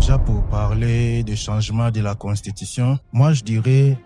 Déjà pour parler des changements de la Constitution, moi je dirais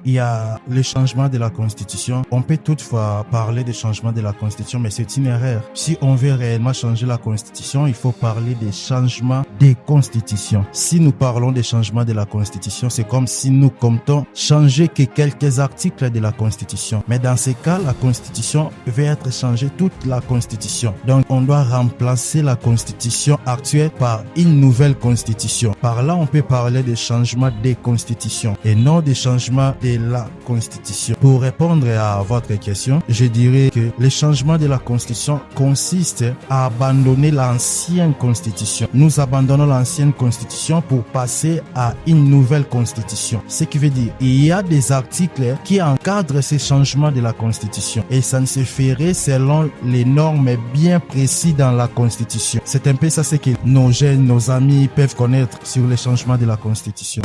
il y a le changement de la Constitution. On peut toutefois parler des changements de la Constitution, mais c'est une erreur. Si on veut réellement changer la Constitution, il faut parler des changements des constitutions. Si nous parlons des changements de la Constitution, c'est comme si nous comptons changer que quelques articles de la Constitution. Mais dans ces cas, la Constitution veut être changée, toute la Constitution. Donc, on doit remplacer la Constitution actuelle par une nouvelle Constitution. Par là, on peut parler des changements des constitutions et non des changements de la Constitution. Pour répondre à votre question, je dirais que le changement de la Constitution consiste à abandonner l'ancienne Constitution. Nous abandonnons l'ancienne Constitution pour passer à une nouvelle Constitution. Ce qui veut dire, il y a des articles qui encadrent ces changements de la Constitution et ça ne se ferait selon les normes bien précises dans la Constitution. C'est un peu ça ce que nos jeunes, nos amis peuvent connaître sur les changements de la Constitution.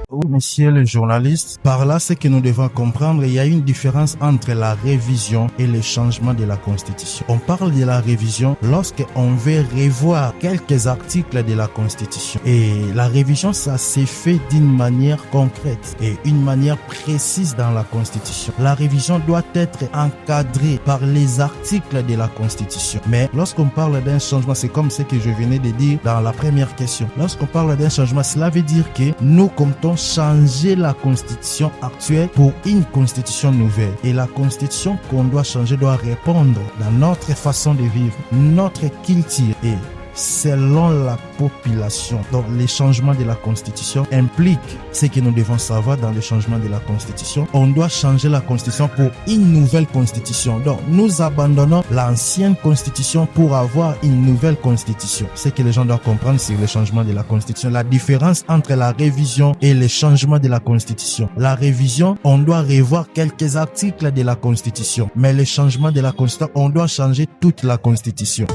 Oui, monsieur le journaliste, par là, ce que nous devons comprendre, il y a une différence entre la révision et le changement de la Constitution. On parle de la révision lorsqu'on veut revoir quelques articles de la Constitution. Et la révision, ça s'est fait d'une manière concrète et une manière précise dans la Constitution. La révision doit être encadrée par les articles de la Constitution. Mais lorsqu'on parle d'un changement, c'est comme ce que je venais de dire dans la première question. Lorsqu'on parle d'un changement, cela veut dire que nous comptons changer la constitution actuelle pour une constitution nouvelle. Et la constitution qu'on doit changer doit répondre dans notre façon de vivre, notre culture et selon la population. Donc, les changements de la Constitution impliquent ce que nous devons savoir dans les changements de la Constitution. On doit changer la Constitution pour une nouvelle Constitution. Donc, nous abandonnons l'ancienne Constitution pour avoir une nouvelle Constitution. Ce que les gens doivent comprendre sur les changements de la Constitution. La différence entre la révision et les changements de la Constitution. La révision, on doit revoir quelques articles de la Constitution. Mais les changements de la Constitution, on doit changer toute la Constitution.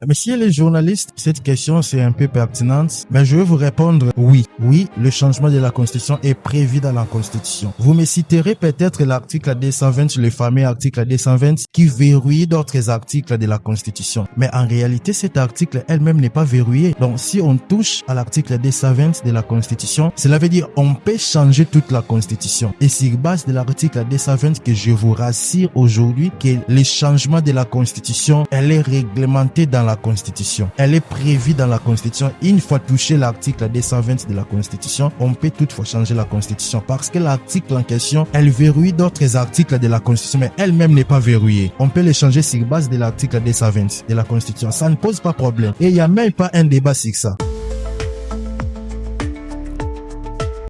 Monsieur les journalistes, cette question c'est un peu pertinente, mais je vais vous répondre oui. Oui, le changement de la Constitution est prévu dans la Constitution. Vous me citerez peut-être l'article 220, le fameux article 220 qui verrouille d'autres articles de la Constitution. Mais en réalité, cet article elle-même n'est pas verrouillé. Donc si on touche à l'article 220 de la Constitution, cela veut dire on peut changer toute la Constitution. Et sur base de l'article 220 que je vous rassure aujourd'hui que le changement de la Constitution, elle est réglementée dans la Constitution. Elle est prévue dans la Constitution. Une fois touché l'article 220 de la Constitution, on peut toutefois changer la Constitution parce que l'article en question, elle verrouille d'autres articles de la Constitution, mais elle-même n'est pas verrouillée. On peut les changer sur base de l'article 220 de la Constitution. Ça ne pose pas problème. Et il n'y a même pas un débat sur ça.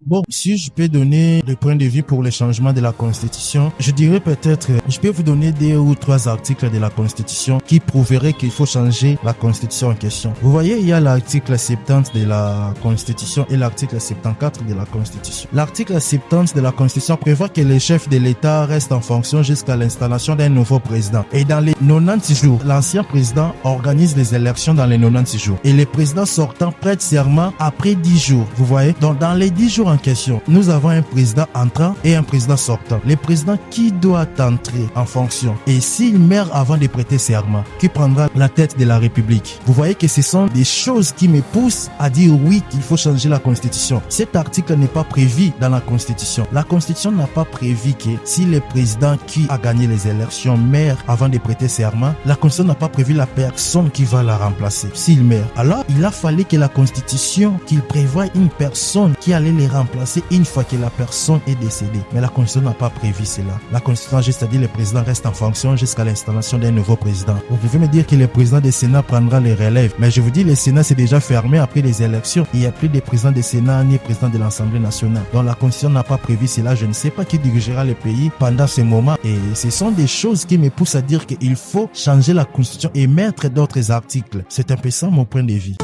Bon, si je peux donner le point de vue pour le changement de la Constitution, je dirais peut-être, je peux vous donner 2 ou 3 articles de la Constitution qui prouveraient qu'il faut changer la Constitution en question. Vous voyez, il y a l'article 70 de la Constitution et l'article 74 de la Constitution. L'article 70 de la Constitution prévoit que les chefs de l'État restent en fonction jusqu'à l'installation d'un nouveau président. Et dans les 90 jours, l'ancien président organise les élections dans les 90 jours. Et les présidents sortants prêtent serment après 10 jours. Vous voyez? Donc, dans les 10 jours en question, nous avons un président entrant et un président sortant. Le président qui doit entrer en fonction et s'il meurt avant de prêter serment, qui prendra la tête de la République. Vous voyez que ce sont des choses qui me poussent à dire oui qu'il faut changer la Constitution. Cet article n'est pas prévu dans la Constitution. La Constitution n'a pas prévu que si le président qui a gagné les élections meurt avant de prêter serment, la Constitution n'a pas prévu la personne qui va la remplacer s'il meurt. Alors, il a fallu que la Constitution qu'il prévoit une personne qui allait les remplacer une fois que la personne est décédée. Mais la Constitution n'a pas prévu cela. La Constitution a juste dit que le président reste en fonction jusqu'à l'installation d'un nouveau président. Vous pouvez me dire que le président du Sénat prendra les relèves. Mais je vous dis, le Sénat s'est déjà fermé après les élections. Il n'y a plus de président du Sénat ni président de l'Assemblée nationale. Donc la Constitution n'a pas prévu cela. Je ne sais pas qui dirigera le pays pendant ce moment. Et ce sont des choses qui me poussent à dire qu'il faut changer la Constitution et mettre d'autres articles. C'est un peu ça mon point de vue.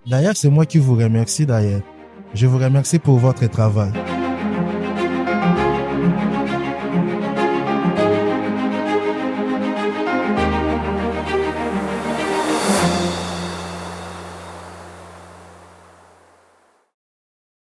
D'ailleurs, c'est moi qui vous remercie d'ailleurs. Je vous remercie pour votre travail.